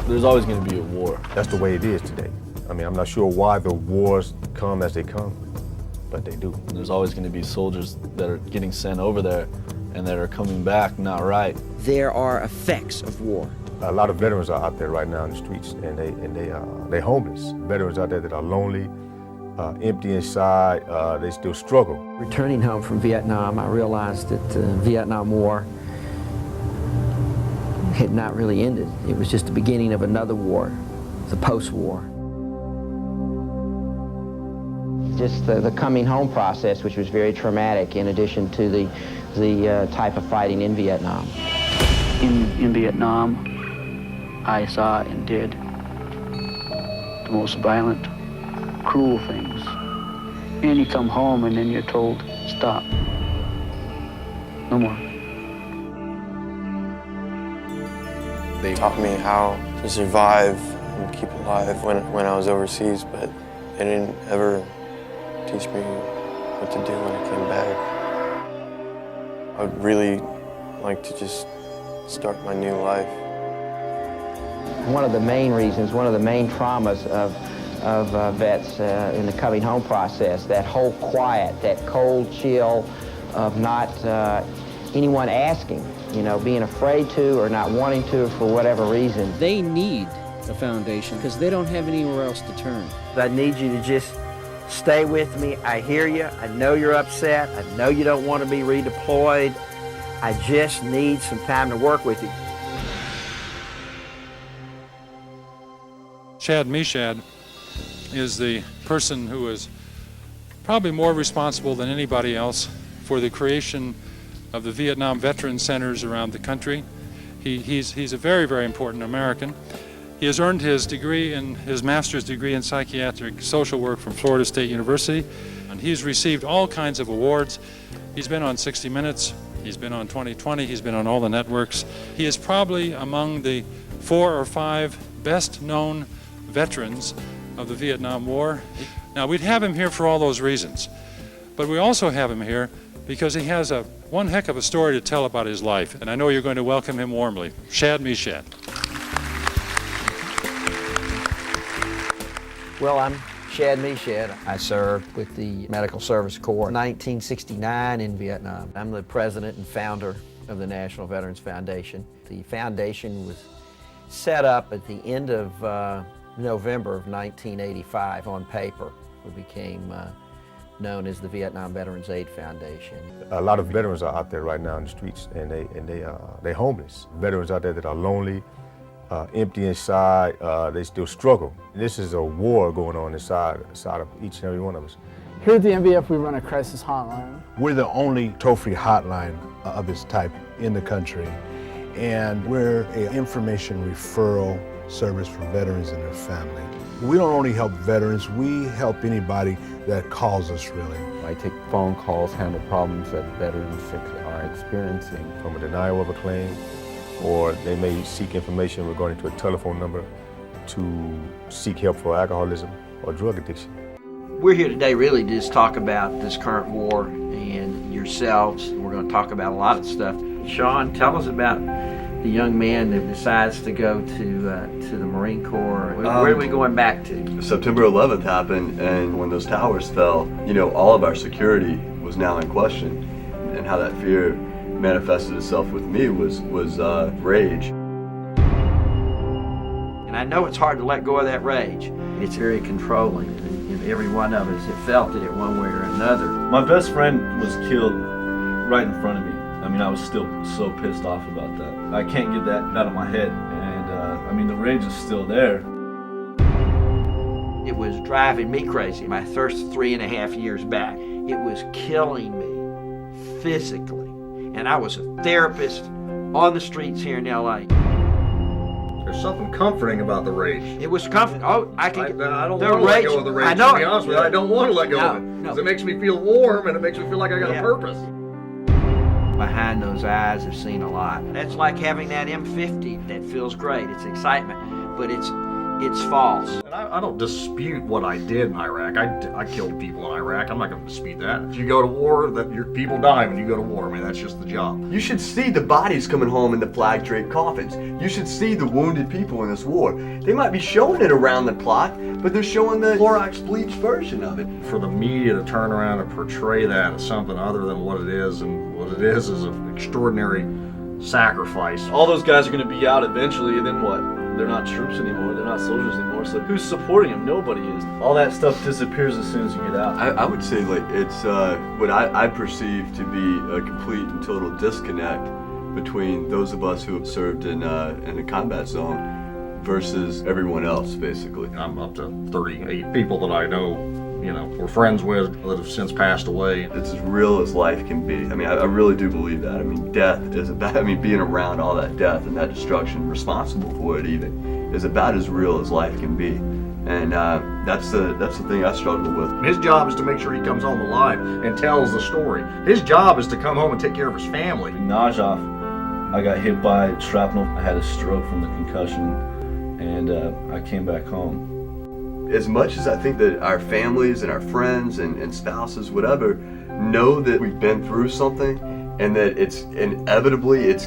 There's always going to be a war. That's the way it is today. I mean, I'm not sure why the wars come as they come, but they do. There's always going to be soldiers that are getting sent over there and that are coming back not right. There are effects of war. A lot of veterans are out there right now in the streets, and they're homeless. Veterans out there that are lonely, empty inside, they still struggle. Returning home from Vietnam, I realized that the Vietnam War had not really ended. It was just the beginning of another war, the post-war. Just the coming home process, which was very traumatic, in addition to the type of fighting in Vietnam. In Vietnam, I saw and did the most violent, cruel things. And you come home and then you're told, stop. No more. They taught me how to survive and keep alive when I was overseas, but they didn't ever teach me what to do when I came back. I would really like to just start my new life. One of the main reasons, one of the main traumas of vets in the coming home process, that whole quiet, that cold chill of not anyone asking, you know, being afraid to or not wanting to for whatever reason. They need a foundation because they don't have anywhere else to turn. I need you to just stay with me. I hear you. I know you're upset. I know you don't want to be redeployed. I just need some time to work with you. Shad Meshad is the person who is probably more responsible than anybody else for the creation of the Vietnam Veteran Centers around the country. He's a very, very important American. He has earned his master's degree in psychiatric social work from Florida State University, and he's received all kinds of awards. He's been on 60 Minutes, he's been on 2020, he's been on all the networks. He is probably among the 4 or 5 best known veterans of the Vietnam War. Now, we'd have him here for all those reasons, but we also have him here because he has one heck of a story to tell about his life, and I know you're going to welcome him warmly. Shad Meshad. Well, I'm Shad Meshad. I served with the Medical Service Corps in 1969 in Vietnam. I'm the president and founder of the National Veterans Foundation. The foundation was set up at the end of November of 1985 on paper. It became known as the Vietnam Veterans Aid Foundation. A lot of veterans are out there right now in the streets, and they're homeless. Veterans out there that are lonely, empty inside, they still struggle. This is a war going on inside of each and every one of us. Here at the NVF, we run a crisis hotline. We're the only toll-free hotline of its type in the country, and we're an information referral service for veterans and their family. We don't only help veterans, we help anybody that calls us, really. I take phone calls, handle problems that veterans are experiencing. From a denial of a claim, or they may seek information regarding to a telephone number to seek help for alcoholism or drug addiction. We're here today really to just talk about this current war and yourselves. We're going to talk about a lot of stuff. Sean, tell us about the young man that decides to go to the Marine Corps. Where are we going back to? September 11th happened, and when those towers fell, you know, all of our security was now in question, and how that fear manifested itself with me was rage. And I know it's hard to let go of that rage. It's very controlling, and every one of us have felt it in one way or another. My best friend was killed right in front of me. I mean, I was still so pissed off about that. I can't get that out of my head, and I mean, the rage is still there. It was driving me crazy. My first 3.5 years back, it was killing me physically. And I was a therapist on the streets here in LA. There's something comforting about the rage. It was comforting. Oh, I don't want to let go of the rage. I know. To be honest with you, I don't want to let go of it. Because it makes me feel warm, and it makes me feel like I got a purpose. Behind those eyes, I've seen a lot. That's like having that M50 that feels great. It's excitement, but it's it's false. And I don't dispute what I did in Iraq. I killed people in Iraq. I'm not going to dispute that. If you go to war, that your people die when you go to war. I mean, that's just the job. You should see the bodies coming home in the flag draped coffins. You should see the wounded people in this war. They might be showing it around the clock, but they're showing the Clorox bleach version of it. For the media to turn around and portray that as something other than what it is, and what it is an extraordinary sacrifice. All those guys are going to be out eventually, and then what? They're not troops anymore. They're not soldiers anymore. So who's supporting them? Nobody is. All that stuff disappears as soon as you get out. I would say like it's what I perceive to be a complete and total disconnect between those of us who have served in a combat zone versus everyone else, basically. I'm up to 38 people that I know, we're friends with that have since passed away. It's as real as life can be. I mean, I really do believe that. I mean, death is about, being around all that death and that destruction, responsible for it even, is about as real as life can be. And that's the thing I struggle with. His job is to make sure he comes home alive and tells the story. His job is to come home and take care of his family. In Najaf, I got hit by shrapnel. I had a stroke from the concussion, and I came back home. As much as I think that our families and our friends and spouses, whatever, know that we've been through something and that it's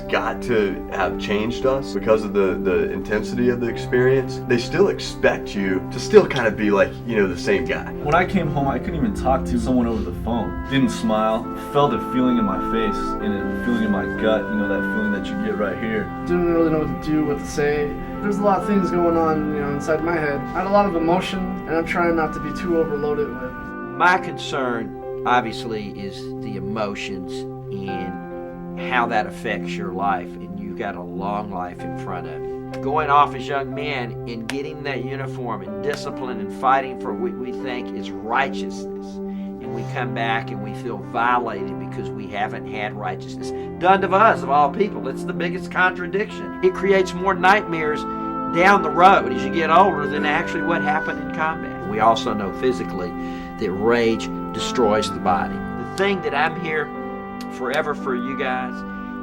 got to have changed us because of the intensity of the experience, they still expect you to still kind of be like, the same guy. When I came home, I couldn't even talk to someone over the phone. Didn't smile. Felt a feeling in my face and a feeling in my gut, that feeling that you get right here. Didn't really know what to do, what to say. There's a lot of things going on, inside my head. I had a lot of emotion, and I'm trying not to be too overloaded with. My concern, obviously, is the emotions and how that affects your life, and you've got a long life in front of you. Going off as young men and getting that uniform and discipline and fighting for what we think is righteousness, and we come back and we feel violated because we haven't had righteousness done to us, of all people. It's the biggest contradiction. It creates more nightmares down the road as you get older than actually what happened in combat. We also know physically that rage destroys the body. The thing that I'm here forever for you guys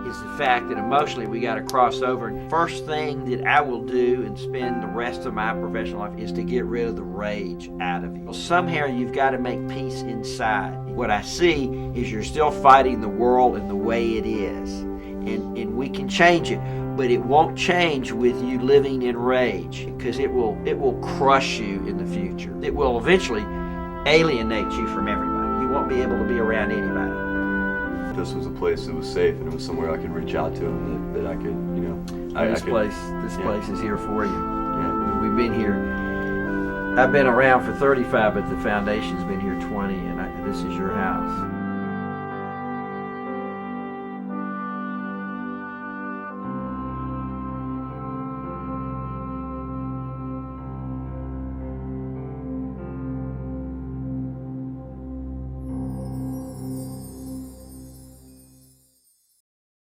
is the fact that emotionally we got to cross over. First thing that I will do and spend the rest of my professional life is to get rid of the rage out of you. Well, somehow you've got to make peace inside. What I see is you're still fighting the world in the way it is, and we can change it, but it won't change with you living in rage, because it will crush you in the future. It will eventually alienate you from everybody. You won't be able to be around anybody. This was a place that was safe, and it was somewhere I could reach out to, and that I could, This place is here for you. Yeah. We've been here. I've been around for 35, but the foundation's been here 20, and this is your house.